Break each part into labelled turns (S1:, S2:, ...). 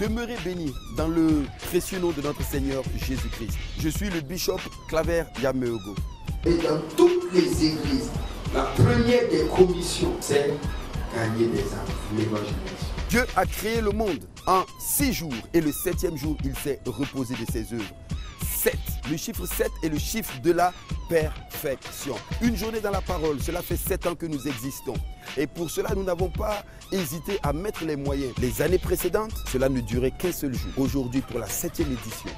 S1: Demeurez bénis dans le précieux nom de notre Seigneur Jésus-Christ. Je suis le bishop Claver Yameogo.
S2: Et dans toutes les églises, la première des commissions, c'est gagner des âmes, l'évangélisation.
S1: Dieu a créé le monde en 6 jours et le 7e jour, il s'est reposé de ses œuvres. 7. Le chiffre 7 est le chiffre de la perfection. Une journée dans la parole, cela fait 7 ans que nous existons. Et pour cela, nous n'avons pas hésité à mettre les moyens. Les années précédentes, cela ne durait qu'un seul jour. Aujourd'hui, pour la 7e édition,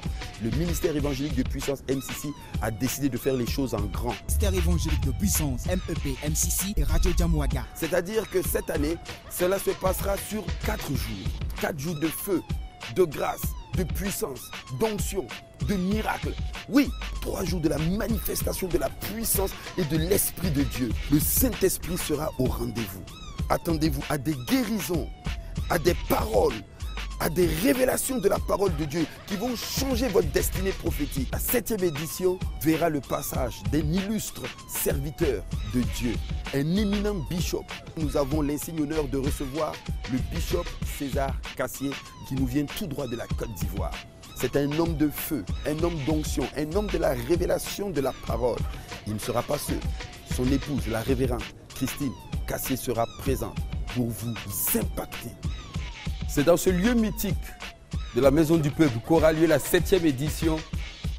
S1: le ministère évangélique de puissance MCC a décidé de faire les choses en grand.
S3: Ministère évangélique de puissance MEP, MCC et Radio Jamouaga.
S1: C'est-à-dire que cette année, cela se passera sur 4 jours. 4 jours de feu, de grâce, de puissance, d'onction, de miracle. Oui, 3 jours de la manifestation de la puissance et de l'Esprit de Dieu. Le Saint-Esprit sera au rendez-vous. Attendez-vous à des guérisons, à des paroles, à des révélations de la parole de Dieu qui vont changer votre destinée prophétique. La 7e édition verra le passage d'un illustre serviteur de Dieu, un éminent bishop. Nous avons l'insigne honneur de recevoir le bishop César Cassier qui nous vient tout droit de la Côte d'Ivoire. C'est un homme de feu, un homme d'onction, un homme de la révélation de la parole. Il ne sera pas seul. Son épouse, la révérende Christine Cassier, sera présente pour vous impacter. C'est dans ce lieu mythique de la Maison du Peuple qu'aura lieu la 7e édition,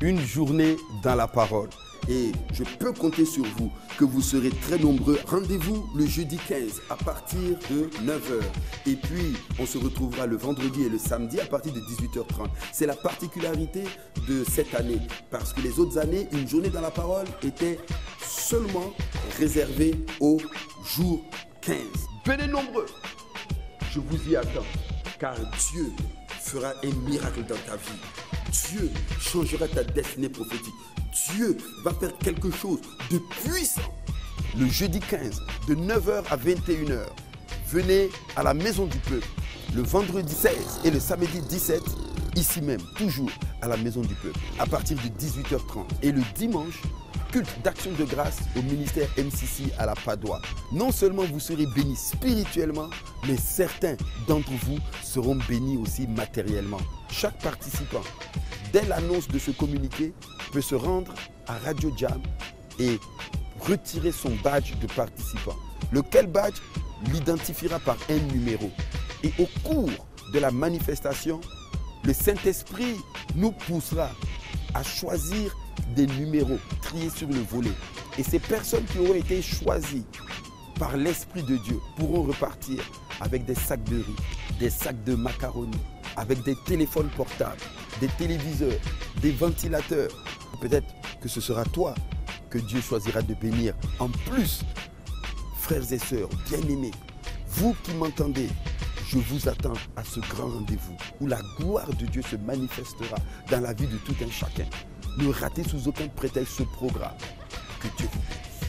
S1: une journée dans la parole. Et je peux compter sur vous, que vous serez très nombreux. Rendez-vous le jeudi 15 à partir de 9h. Et puis, on se retrouvera le vendredi et le samedi à partir de 18h30. C'est la particularité de cette année. Parce que les autres années, une journée dans la parole était seulement réservée au jour 15. Venez nombreux. Je vous y attends. Car Dieu fera un miracle dans ta vie. Dieu changera ta destinée prophétique. Dieu va faire quelque chose de puissant. Le jeudi 15, de 9h à 21h, venez à la Maison du Peuple. Le vendredi 16 et le samedi 17, ici même, toujours à la Maison du Peuple, à partir de 18h30. Et le dimanche, culte d'action de grâce au ministère MCC à la Padoie. Non seulement vous serez bénis spirituellement, mais certains d'entre vous seront bénis aussi matériellement. Chaque participant, dès l'annonce de ce communiqué, peut se rendre à Radio Jam et retirer son badge de participant. Lequel badge l'identifiera par un numéro. Et au cours de la manifestation, le Saint-Esprit nous poussera à choisir des numéros triés sur le volet. Et ces personnes qui auront été choisies par l'Esprit de Dieu pourront repartir avec des sacs de riz, des sacs de macaroni, avec des téléphones portables, des téléviseurs, des ventilateurs. Peut-être que ce sera toi que Dieu choisira de bénir. En plus, frères et sœurs bien-aimés, vous qui m'entendez, je vous attends à ce grand rendez-vous où la gloire de Dieu se manifestera dans la vie de tout un chacun. Ne ratez sous aucun prétexte ce programme. Que Dieu vous bénisse.